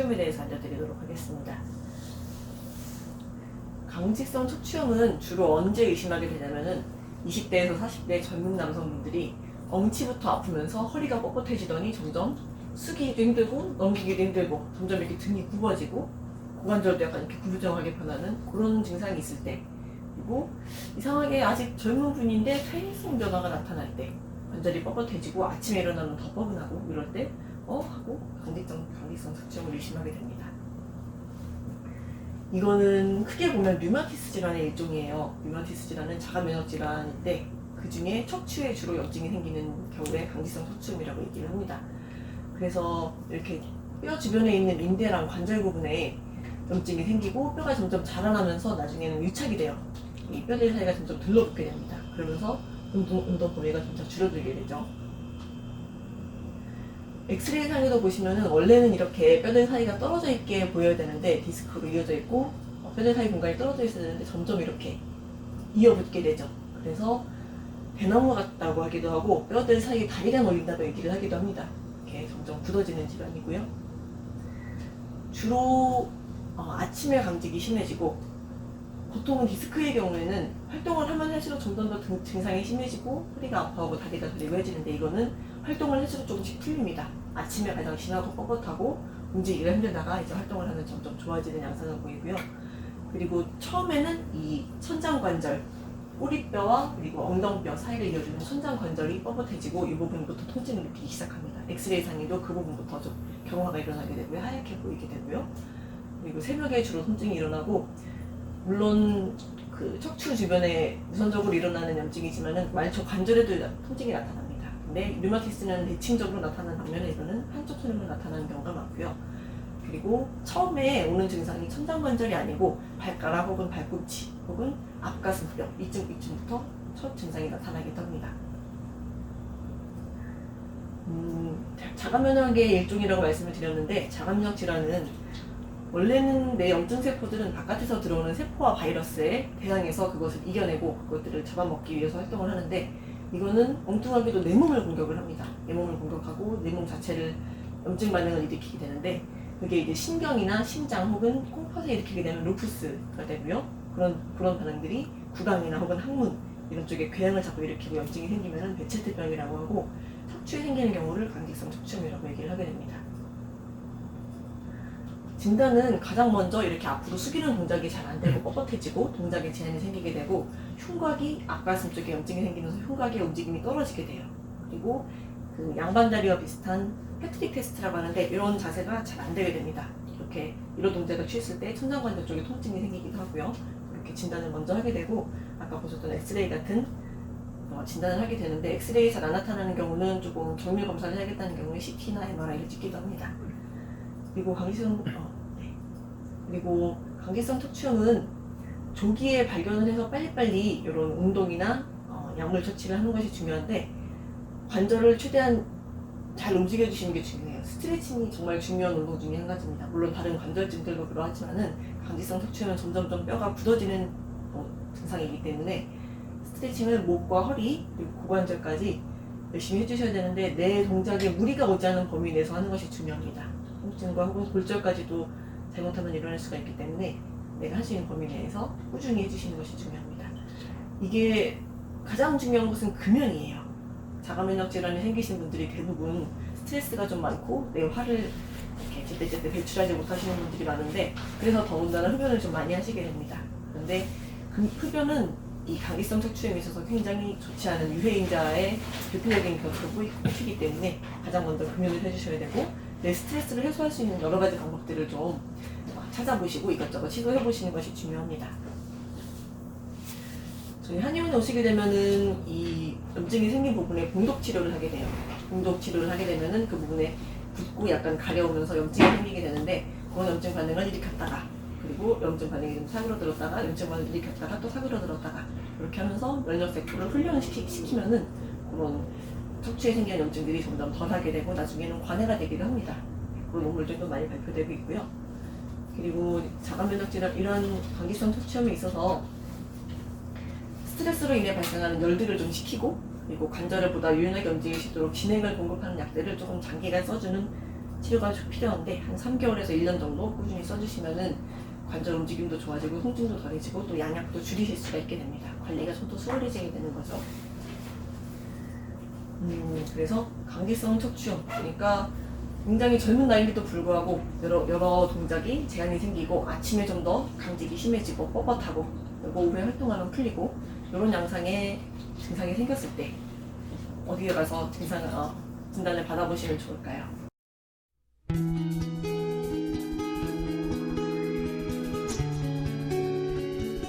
척추염에 대해서 알려드리도록 하겠습니다. 강직성 척추염은 주로 언제 의심하게 되냐면은 20대에서 40대 젊은 남성분들이 엉치부터 아프면서 허리가 뻣뻣해지더니 점점 숙이기도 힘들고 넘기기도 힘들고 점점 이렇게 등이 굽어지고 고관절도 약간 이렇게 구부정하게 변하는 그런 증상이 있을 때, 그리고 이상하게 아직 젊은 분인데 퇴행성 변화가 나타날 때, 관절이 뻣뻣해지고 아침에 일어나면 더 뻐근하고 이럴 때 하고 강직성 척추염을 의심하게 됩니다. 이거는 크게 보면 류마티스 질환의 일종이에요. 류마티스 질환은 자가면역 질환인데 그 중에 척추에 주로 염증이 생기는 경우에 강직성 척추염이라고 얘기를 합니다. 그래서 이렇게 뼈 주변에 있는 인대랑 관절 부분에 염증이 생기고 뼈가 점점 자라나면서 나중에는 유착이 돼요. 이 뼈들 사이가 점점 들러붙게 됩니다. 그러면서 운동 범위가 점차 줄어들게 되죠. 엑스레이 상에도 보시면은 원래는 이렇게 뼈들 사이가 떨어져 있게 보여야 되는데 디스크로 이어져 있고 뼈들 사이 공간이 떨어져 있어야 되는데 점점 이렇게 이어붙게 되죠. 그래서 대나무 같다고 하기도 하고 뼈들 사이에 다리가 놓인다고 얘기를 하기도 합니다. 이렇게 점점 굳어지는 질환이고요. 주로 아침에 강직이 심해지고, 보통은 디스크의 경우에는 활동을 하면 할수록 점점 더 증상이 심해지고 허리가 아파하고 다리가 저리해지는데, 이거는 활동을 할수록 조금씩 풀립니다. 아침에 가장 심하고 뻣뻣하고 움직이기가 힘들다가 이제 활동을 하면 점점 좋아지는 양상을 보이고요. 그리고 처음에는 이 천장관절, 꼬리뼈와 그리고 엉덩뼈 사이를 이어주는 천장관절이 뻣뻣해지고 이 부분부터 통증을 느끼기 시작합니다. 엑스레이 상에도 그 부분부터 좀 경화가 일어나게 되고요. 하얗게 보이게 되고요. 그리고 새벽에 주로 통증이 일어나고, 물론 그 척추 주변에 우선적으로 일어나는 염증이지만은 말초 관절에도 통증이 나타납니다. 근데 류마티스는 대칭적으로 나타나는 반면에 이거는 한쪽 손으로 나타나는 경우가 많고요. 그리고 처음에 오는 증상이 천장관절이 아니고 발가락 혹은 발꿈치 혹은 앞가슴 후려 이쯤부터 첫 증상이 나타나기도 합니다. 자가면역의 일종이라고 말씀을 드렸는데, 자가면역 질환은 원래는 내 염증세포들은 바깥에서 들어오는 세포와 바이러스에 대항해서 그것을 이겨내고 그것들을 잡아먹기 위해서 활동을 하는데, 이거는 엉뚱하게도 내 몸을 공격을 합니다. 내 몸을 공격하고 내 몸 자체를 염증 반응을 일으키게 되는데, 그게 이제 신경이나 심장 혹은 콩팥을 일으키게 되면 루푸스가 되고요. 그런 반응들이 구강이나 혹은 항문 이런 쪽에 궤양을 자꾸 일으키고 염증이 생기면 베체트병이라고 하고, 척추에 생기는 경우를 강직성 척추염이라고 얘기를 하게 됩니다. 진단은 가장 먼저 이렇게 앞으로 숙이는 동작이 잘 안 되고 뻣뻣해지고 동작에 제한이 생기게 되고, 흉곽이 앞가슴 쪽에 염증이 생기면서 흉곽의 움직임이 떨어지게 돼요. 그리고 그 양반다리와 비슷한 패트릭 테스트라고 하는데 이런 자세가 잘 안 되게 됩니다. 이렇게 이런 동작을 취했을 때 천장관절 쪽에 통증이 생기기도 하고요. 이렇게 진단을 먼저 하게 되고, 아까 보셨던 엑스레이 같은 진단을 하게 되는데, 엑스레이 잘 안 나타나는 경우는 조금 정밀 검사를 해야겠다는 경우에 CT나 MRI를 찍기도 합니다. 그리고 강직성 척추염은 조기에 발견을 해서 빨리빨리 이런 운동이나 약물 처치를 하는 것이 중요한데, 관절을 최대한 잘 움직여 주시는 게 중요해요. 스트레칭이 정말 중요한 운동 중에 한 가지입니다. 물론 다른 관절증들도 그러하지만은 강직성 척추염은 점점 뼈가 굳어지는 증상이기 때문에 스트레칭을 목과 허리 그리고 고관절까지 열심히 해주셔야 되는데, 내 동작에 무리가 오지 않은 범위 내에서 하는 것이 중요합니다. 통증과 혹은 골절까지도 잘못하면 일어날 수가 있기 때문에 내가 할 수 있는 범위 내에서 꾸준히 해주시는 것이 중요합니다. 이게 가장 중요한 것은 금연이에요. 자가면역 질환이 생기신 분들이 대부분 스트레스가 좀 많고 내 화를 이렇게 제때제때 배출하지 못하시는 분들이 많은데, 그래서 더군다나 흡연을 좀 많이 하시게 됩니다. 그런데 그 흡연은 이 강직성 척추염에 있어서 굉장히 좋지 않은 유해인자의 대표적인 꽃이기 때문에 가장 먼저 금연을 해주셔야 되고, 내 스트레스를 해소할 수 있는 여러 가지 방법들을 좀 찾아보시고 이것저것 시도해보시는 것이 중요합니다. 저희 한의원에 오시게 되면은 이 염증이 생긴 부분에 공독 치료를 하게 돼요. 공독 치료를 하게 되면은 그 부분에 붓고 약간 가려우면서 염증이 생기게 되는데, 그런 염증 반응을 일으켰다가, 그리고 염증 반응이 좀 사그러들었다가 염증 반응을 일으켰다가 또 사그러들었다가, 이렇게 하면서 면역세포를 훈련시키면은 그런 척추에 생기는 염증들이 점점 덜하게 되고 나중에는 관해가 되기도 합니다. 그런 논문들도 많이 발표되고 있고요. 그리고 자가면역 질환, 이런 강직성 척추염에 있어서 스트레스로 인해 발생하는 열들을 좀 식히고, 그리고 관절을 보다 유연하게 움직일 수 있도록 진행을 공급하는 약들을 조금 장기간 써주는 치료가 좀 필요한데 한 3개월에서 1년 정도 꾸준히 써주시면은 관절 움직임도 좋아지고 통증도 덜해지고 또 양약도 줄이실 수가 있게 됩니다. 관리가 좀 더 수월해지게 되는 거죠. 그래서 강제성 척추염, 그러니까 굉장히 젊은 나이임에도 불구하고 여러 동작이 제한이 생기고 아침에 좀 더 강직이 심해지고 뻣뻣하고 그리고 오후에 활동하면 풀리고 이런 양상의 증상이 생겼을 때 어디에 가서 진단을 받아보시면 좋을까요?